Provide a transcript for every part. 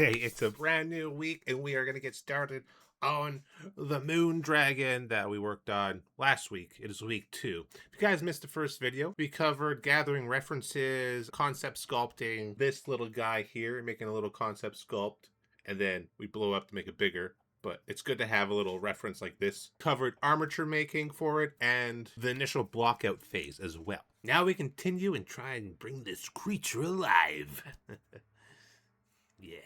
Hey, it's a brand new week, and we are going to get started on the Moon Dragon that we worked on last week. It is week 2. If you guys missed the first video, we covered gathering references, concept sculpting, this little guy here, making a little concept sculpt, and then we blow up to make it bigger. But it's good to have a little reference like this. Covered armature making for it and the initial blockout phase as well. Now we continue and try and bring this creature alive. Yeah.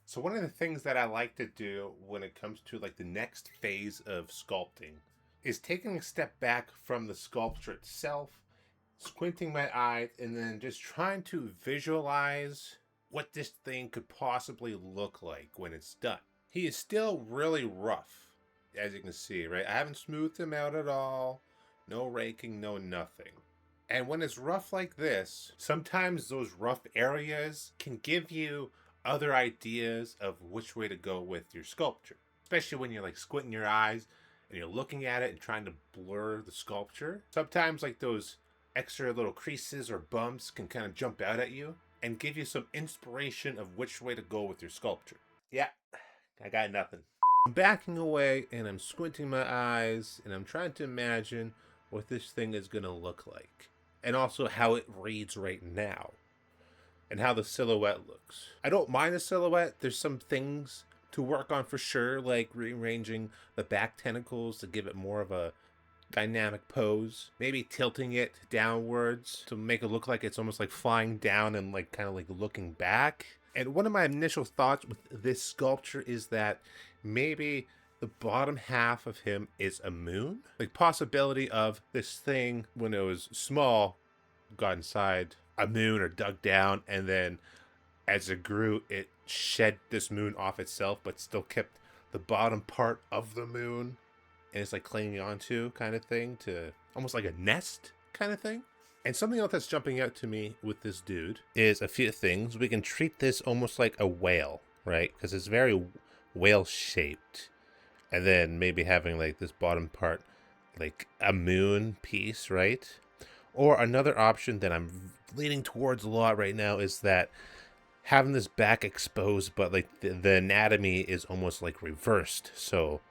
So one of the things that I like to do when it comes to like the next phase of sculpting is taking a step back from the sculpture itself, squinting my eyes, and then just trying to visualize what this thing could possibly look like when it's done. He is still really rough, as you can see, right? I haven't smoothed him out at all. No raking, no nothing. And when it's rough like this, sometimes those rough areas can give you other ideas of which way to go with your sculpture, especially when you're like squinting your eyes and you're looking at it and trying to blur the sculpture. Sometimes like those extra little creases or bumps can kind of jump out at you and give you some inspiration of which way to go with your sculpture. Yeah, I got nothing. I'm backing away and I'm squinting my eyes and I'm trying to imagine what this thing is going to look like and also how it reads right now and how the silhouette looks. I don't mind the silhouette. There's some things to work on for sure, like rearranging the back tentacles to give it more of a dynamic pose. Maybe tilting it downwards to make it look like it's almost like flying down and like kind of like looking back. And one of my initial thoughts with this sculpture is that maybe the bottom half of him is a moon. Like possibility of this thing when it was small got inside a moon or dug down, and then as it grew it shed this moon off itself but still kept the bottom part of the moon and it's like clinging onto kind of thing, to almost like a nest kind of thing. And something else that's jumping out to me with this dude is a few things. We can treat this almost like a whale, right? Because it's very whale shaped, and then maybe having like this bottom part like a moon piece, right? Or another option that I'm leaning towards a lot right now is that having this back exposed, but like the anatomy is almost like reversed. So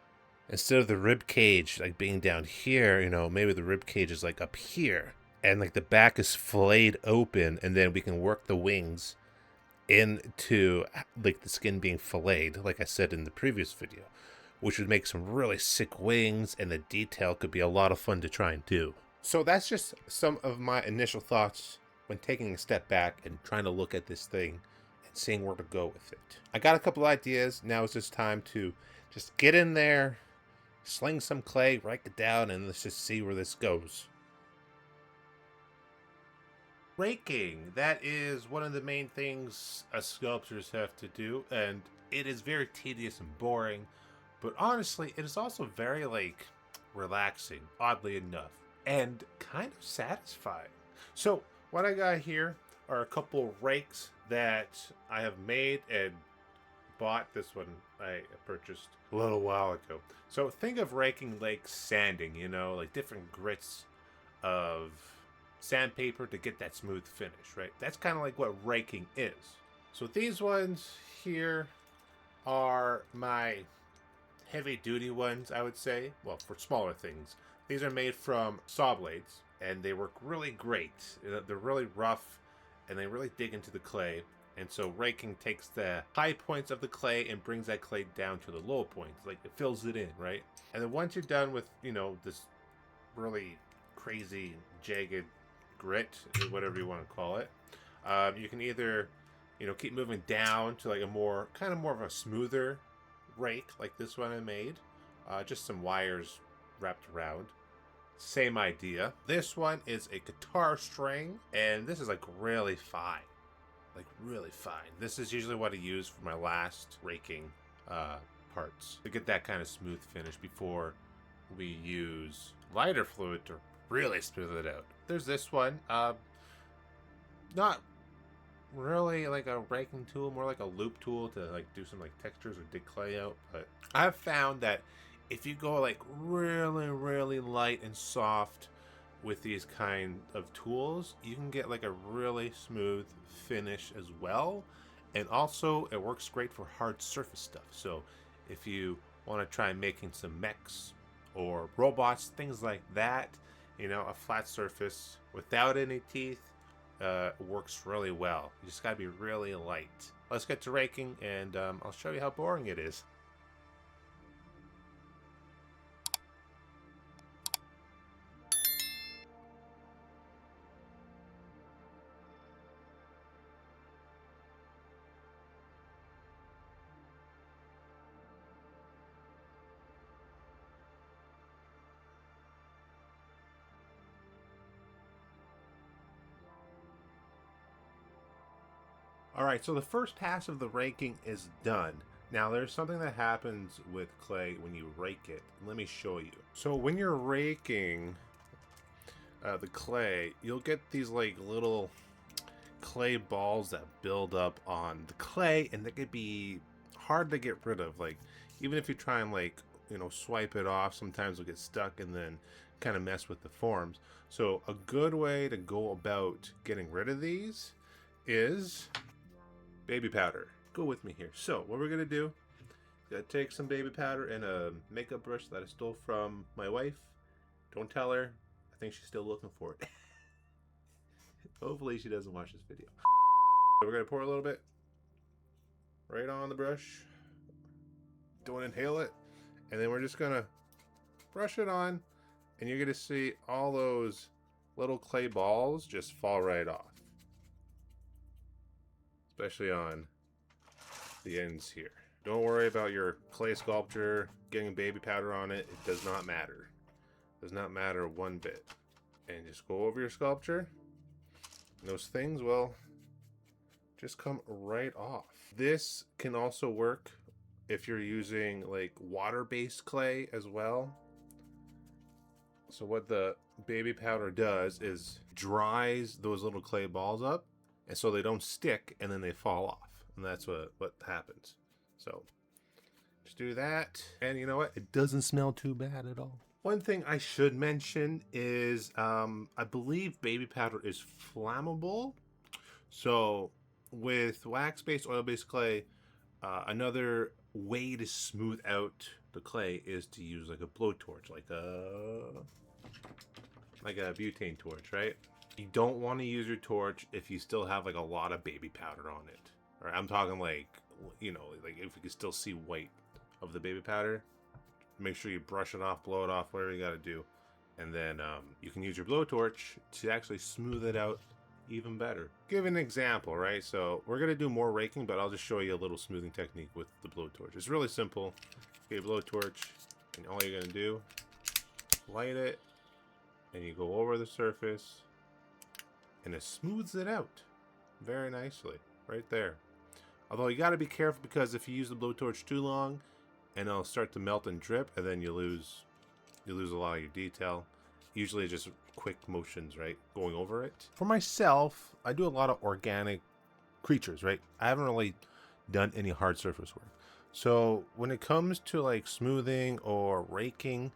instead of the rib cage like being down here, maybe the rib cage is like up here, and like the back is filleted open, and then we can work the wings into like the skin being filleted, like I said in the previous video, which would make some really sick wings, and the detail could be a lot of fun to try and do. So that's just some of my initial thoughts when taking a step back and trying to look at this thing and seeing where to go with it. I got a couple ideas. Now it's just time to just get in there, sling some clay, write it down, and let's just see where this goes. Raking. That is one of the main things us sculptors have to do, and it is very tedious and boring, but honestly, it is also very, like, relaxing, oddly enough, and kind of satisfying. So, what I got here are a couple rakes that I have made and bought. This one I purchased a little while ago. So, think of raking like sanding, like different grits of sandpaper to get that smooth finish, right? That's kind of like what raking is. So these ones here are my heavy duty ones, I would say. Well, for smaller things. These are made from saw blades, and they work really great. They're really rough, and they really dig into the clay. And so raking takes the high points of the clay and brings that clay down to the low points. Like it fills it in, right? And then once you're done with, this really crazy jagged grit, whatever you want to call it, you can either keep moving down to like a more of a smoother rake like this one I made, just some wires wrapped around. Same idea. This one is a guitar string, and this is like really fine. This is usually what I use for my last raking parts to get that kind of smooth finish before we use lighter fluid to really smooth it out. There's this one, not really like a raking tool, more like a loop tool to like do some like textures or dig clay out. But I've found that if you go like really light and soft with these kind of tools, you can get like a really smooth finish as well, And also it works great for hard surface stuff. So if you want to try making some mechs or robots, things like that, you know, a flat surface without any teeth works really well. You just gotta be really light. Let's get to raking, and I'll show you how boring it is. All right, so the first pass of the raking is done. Now there's something that happens with clay when you rake it. Let me show you. So when you're raking the clay, you'll get these like little clay balls that build up on the clay, and they could be hard to get rid of. Like even if you try and like, you know, swipe it off, sometimes it'll get stuck and then kind of mess with the forms. So a good way to go about getting rid of these is baby powder. Go with me here. So what we're gonna do, gotta take some baby powder and a makeup brush that I stole from my wife. Don't tell her. I think she's still looking for it. Hopefully she doesn't watch this video. So we're gonna pour a little bit right on the brush. Don't inhale it. And then we're just gonna brush it on, and you're gonna see all those little clay balls just fall right off. Especially on the ends here. Don't worry about your clay sculpture getting baby powder on it. It does not matter. It does not matter one bit. And just go over your sculpture. And those things will just come right off. This can also work if you're using like water-based clay as well. So what the baby powder does is dries those little clay balls up, and so they don't stick and then they fall off. And that's what happens. So just do that. And you know what? It doesn't smell too bad at all. One thing I should mention is I believe baby powder is flammable. So with wax-based, oil-based clay, another way to smooth out the clay is to use like a blowtorch, like a butane torch, right? You don't want to use your torch if you still have like a lot of baby powder on it. Or I'm talking like, you know, like if you can still see white of the baby powder, make sure you brush it off, blow it off, whatever you got to do. And then you can use your blowtorch to actually smooth it out even better. Give an example, right? So we're going to do more raking, but I'll just show you a little smoothing technique with the blowtorch. It's really simple. Get a blowtorch, and all you're going to do, light it, and you go over the surface, and it smooths it out very nicely right there. Although you got to be careful, because if you use the blowtorch too long, and it'll start to melt and drip, and then you lose a lot of your detail. Usually it's just quick motions, right, going over it. For myself, I do a lot of organic creatures, right? I haven't really done any hard surface work. So when it comes to like smoothing or raking,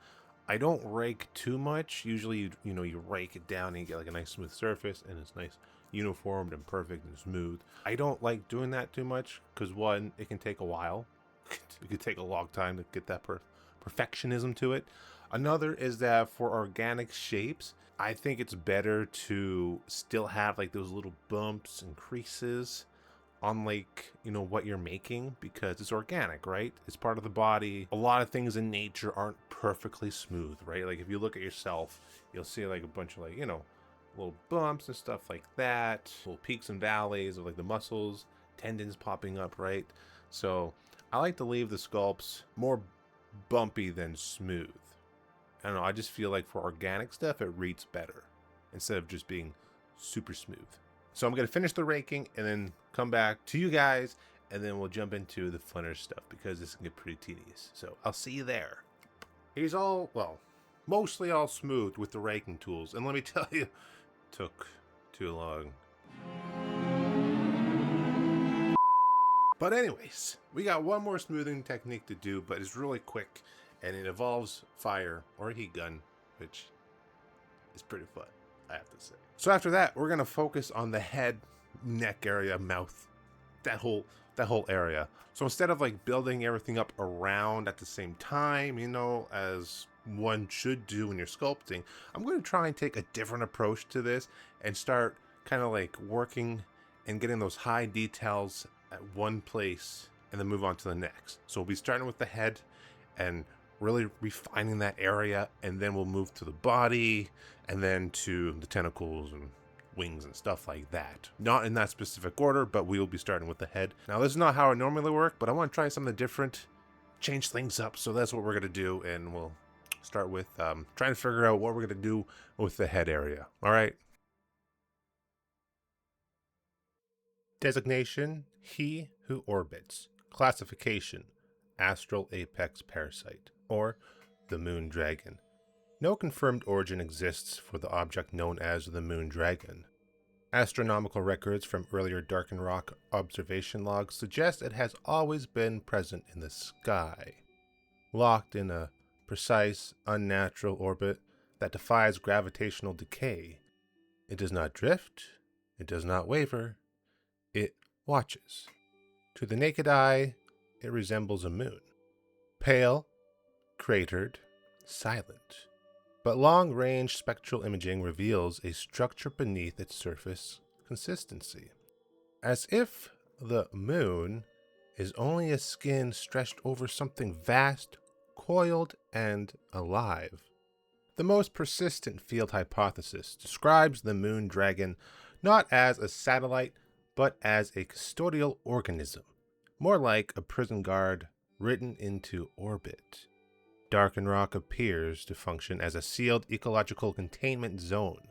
I don't rake too much. Usually, you know, you rake it down and you get like a nice smooth surface, and it's nice uniformed and perfect and smooth. I don't like doing that too much because, one, it can take a while. It could take a long time to get that perfectionism to it. Another is that for organic shapes, I think it's better to still have like those little bumps and creases on like, you know, what you're making, because it's organic, right? It's part of the body. A lot of things in nature aren't perfectly smooth, right? Like if you look at yourself, you'll see like a bunch of like, you know, little bumps and stuff like that, little peaks and valleys of like the muscles, tendons popping up, right? So I like to leave the sculpts more bumpy than smooth. I don't know, I just feel like for organic stuff, it reads better instead of just being super smooth. So I'm going to finish the raking and then come back to you guys, and then we'll jump into the funner stuff, because this can get pretty tedious. So I'll see you there. He's all, well, mostly all smooth with the raking tools. And let me tell you, took too long. But anyways, we got one more smoothing technique to do, but it's really quick, and it involves fire or a heat gun, which is pretty fun, I have to say. So after that, we're going to focus on the head, neck area, mouth that whole area. So instead of like building everything up around at the same time, you know, as one should do when you're sculpting, I'm going to try and take a different approach to this and start kind of like working and getting those high details at one place and then move on to the next. So we'll be starting with the head and really refining that area, and then we'll move to the body and then to the tentacles and wings and stuff like that. Not in that specific order, but we will be starting with the head. Now, this is not how I normally work, but I want to try something different, change things up. So that's what we're going to do, and we'll start with trying to figure out what we're going to do with the head area. All right. Designation: he who orbits. Classification: astral apex parasite, or the moon dragon. No confirmed origin exists for the object known as the moon dragon. Astronomical records from earlier darkened rock observation logs suggest it has always been present in the sky, locked in a precise, unnatural orbit that defies gravitational decay. It does not drift, it does not waver, it watches. To the naked eye, it resembles a moon. Pale, cratered, silent. But long-range spectral imaging reveals a structure beneath its surface consistency. As if the moon is only a skin stretched over something vast, coiled, and alive. The most persistent field hypothesis describes the moon dragon not as a satellite, but as a custodial organism, more like a prison guard written into orbit. Darkened rock appears to function as a sealed ecological containment zone.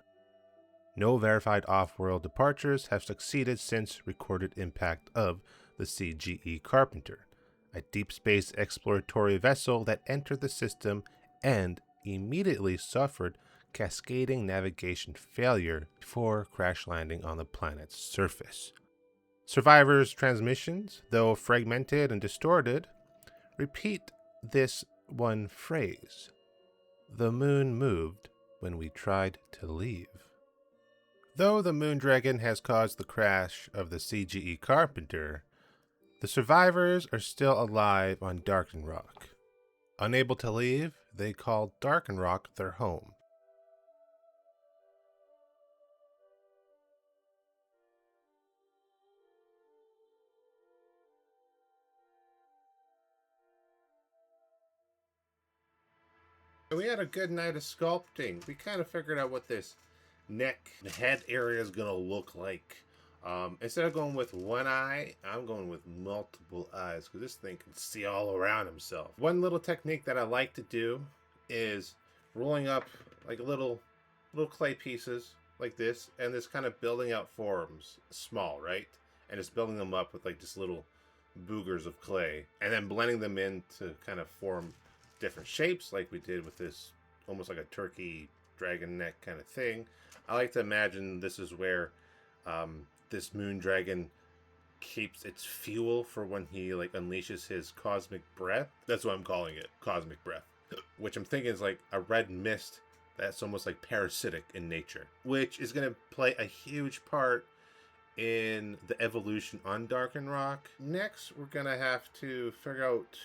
No verified off-world departures have succeeded since recorded impact of the CGE Carpenter, a deep space exploratory vessel that entered the system and immediately suffered cascading navigation failure before crash landing on the planet's surface. Survivors' transmissions, though fragmented and distorted, repeat this one phrase: the moon moved when we tried to leave. Though the moon dragon has caused the crash of the CGE Carpenter, the survivors are still alive on Darkened Rock. Unable to leave, they call Darkened Rock their home. We had a good night of sculpting. We kind of figured out what this neck, the head area is going to look like. Instead of going with one eye, I'm going with multiple eyes because this thing can see all around himself. One little technique that I like to do is rolling up like little clay pieces like this, and this kind of building out forms, small, right? And just building them up with like just little boogers of clay, and then blending them in to kind of form different shapes like we did with this almost like a turkey dragon neck kind of thing. I like to imagine this is where this moon dragon keeps its fuel for when he like unleashes his cosmic breath. That's what I'm calling it, cosmic breath, which I'm thinking is like a red mist that's almost like parasitic in nature, which is going to play a huge part in the evolution on Darkened Rock. Next, we're going to have to figure out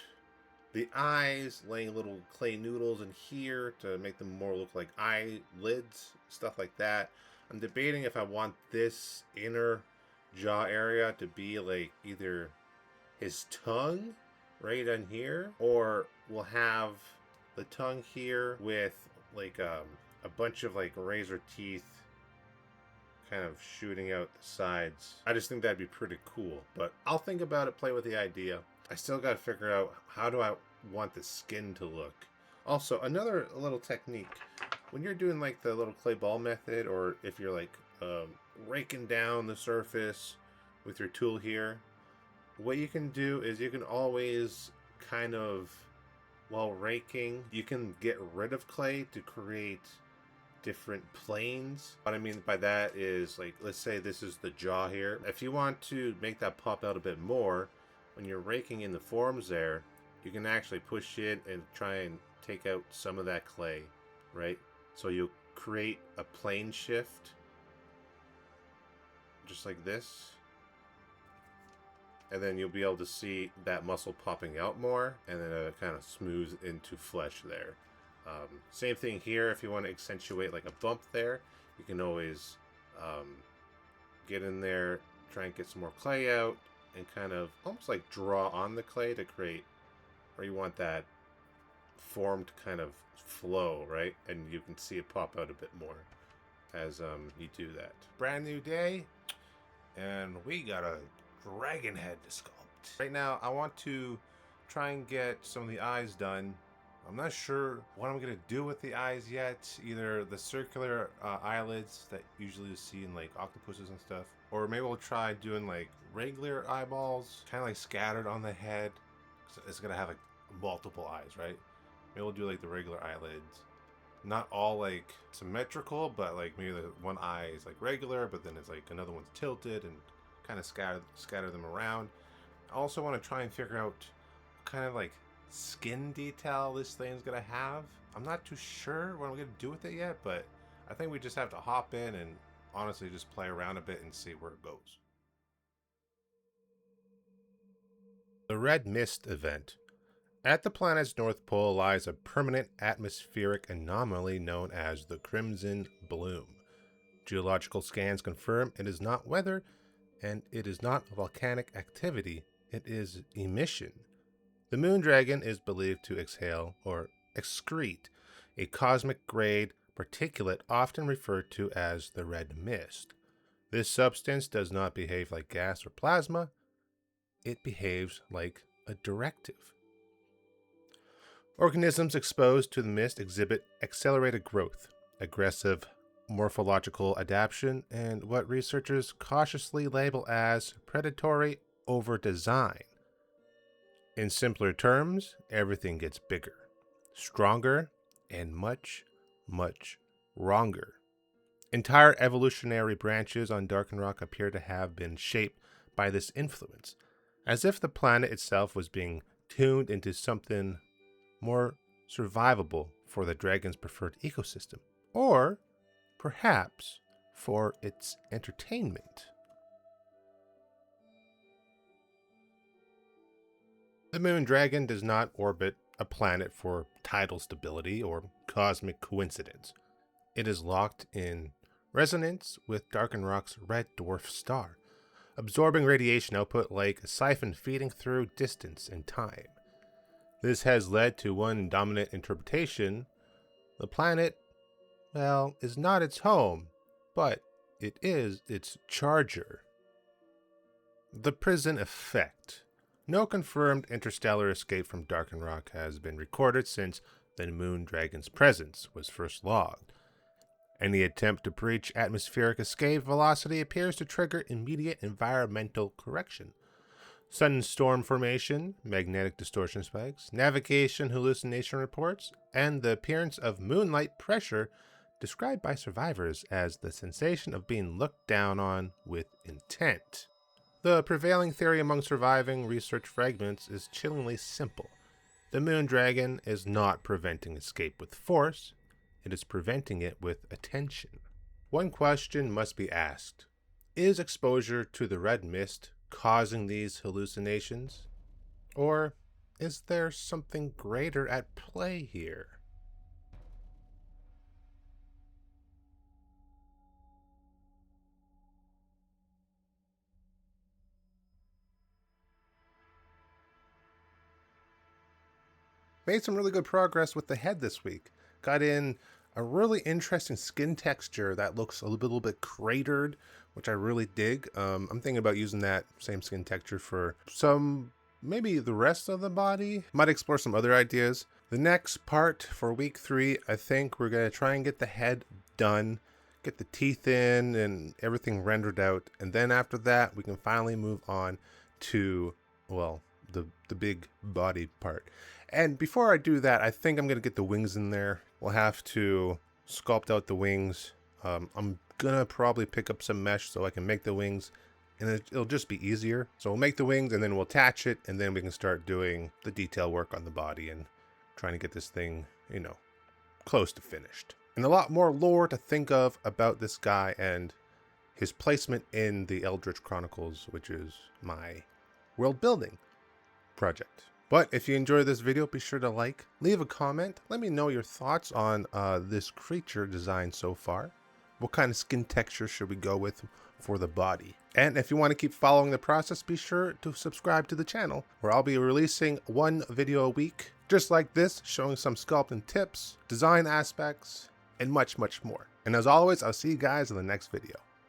the eyes, laying little clay noodles in here to make them more look like eyelids, stuff like that. I'm debating if I want this inner jaw area to be like either his tongue right on here, or we'll have the tongue here with like a bunch of like razor teeth kind of shooting out the sides. I just think that'd be pretty cool, but I'll think about it, play with the idea. I still got to figure out how do I want the skin to look. Also, another little technique, when you're doing like the little clay ball method, or if you're like raking down the surface with your tool here, what you can do is you can always kind of, while raking, you can get rid of clay to create different planes. What I mean by that is, like, let's say this is the jaw here. If you want to make that pop out a bit more, when you're raking in the forms there, you can actually push it and try and take out some of that clay, right? So you'll create a plane shift, just like this. and then you'll be able to see that muscle popping out more, and then it kind of smooths into flesh there. Same thing here. If you want to accentuate like a bump there, you can always get in there, try and get some more clay out, and kind of almost like draw on the clay to create where you want that formed kind of flow, right? And you can see it pop out a bit more as you do that. Brand new day, and we got a dragon head to sculpt. Right now, I want to try and get some of the eyes done. I'm not sure what I'm gonna do with the eyes yet. Either the circular eyelids that usually you see in like octopuses and stuff, or maybe we'll try doing like regular eyeballs, kind of like scattered on the head. It's gonna have like multiple eyes, right? Maybe we'll do like the regular eyelids, not all like symmetrical, but like maybe the one eye is like regular, but then it's like another one's tilted, and kind of scatter them around. I also want to try and figure out what kind of like skin detail this thing's gonna have. I'm not too sure what I'm gonna do with it yet, but I think we just have to hop in and honestly just play around a bit and see where it goes. The Red Mist event. At the planet's North Pole lies a permanent atmospheric anomaly known as the Crimson Bloom. Geological scans confirm it is not weather, and it is not volcanic activity, it is emission. The moon dragon is believed to exhale or excrete a cosmic-grade particulate often referred to as the red mist. This substance does not behave like gas or plasma, it behaves like a directive. Organisms exposed to the mist exhibit accelerated growth, aggressive morphological adaptation, and what researchers cautiously label as predatory over-design. In simpler terms, everything gets bigger, stronger, and much, much wronger. Entire evolutionary branches on Darkenrock appear to have been shaped by this influence, as if the planet itself was being tuned into something more survivable for the dragon's preferred ecosystem, or perhaps for its entertainment. The moon dragon does not orbit a planet for tidal stability or cosmic coincidence. It is locked in resonance with Darkenrock's red dwarf star, absorbing radiation output like a siphon feeding through distance and time. This has led to one dominant interpretation. The planet, well, is not its home, but it is its charger. The prison effect. No confirmed interstellar escape from Darkenrock has been recorded since the moon dragon's presence was first logged. Any attempt to breach atmospheric escape velocity appears to trigger immediate environmental correction. Sudden storm formation, magnetic distortion spikes, navigation hallucination reports, and the appearance of moonlight pressure described by survivors as the sensation of being looked down on with intent. The prevailing theory among surviving research fragments is chillingly simple. The moon dragon is not preventing escape with force, it is preventing it with attention. One question must be asked. Is exposure to the red mist causing these hallucinations? Or is there something greater at play here? Made some really good progress with the head this week. Got in a really interesting skin texture that looks a little bit cratered, which I really dig. I'm thinking about using that same skin texture for maybe the rest of the body. Might explore some other ideas. The next part for week 3, I think we're going to try and get the head done, get the teeth in and everything rendered out. And then after that, we can finally move on to, well, the big body part. And before I do that, I think I'm going to get the wings in there. We'll have to sculpt out the wings. I'm going to probably pick up some mesh so I can make the wings, and it'll just be easier. So we'll make the wings, and then we'll attach it, and then we can start doing the detail work on the body and trying to get this thing, close to finished. And a lot more lore to think of about this guy and his placement in the Eldritch Chronicles, which is my world building project. But if you enjoyed this video, be sure to like, leave a comment, let me know your thoughts on this creature design so far. What kind of skin texture should we go with for the body? And if you want to keep following the process, be sure to subscribe to the channel, where I'll be releasing one video a week, just like this, showing some sculpting tips, design aspects, and much, much more. And as always, I'll see you guys in the next video.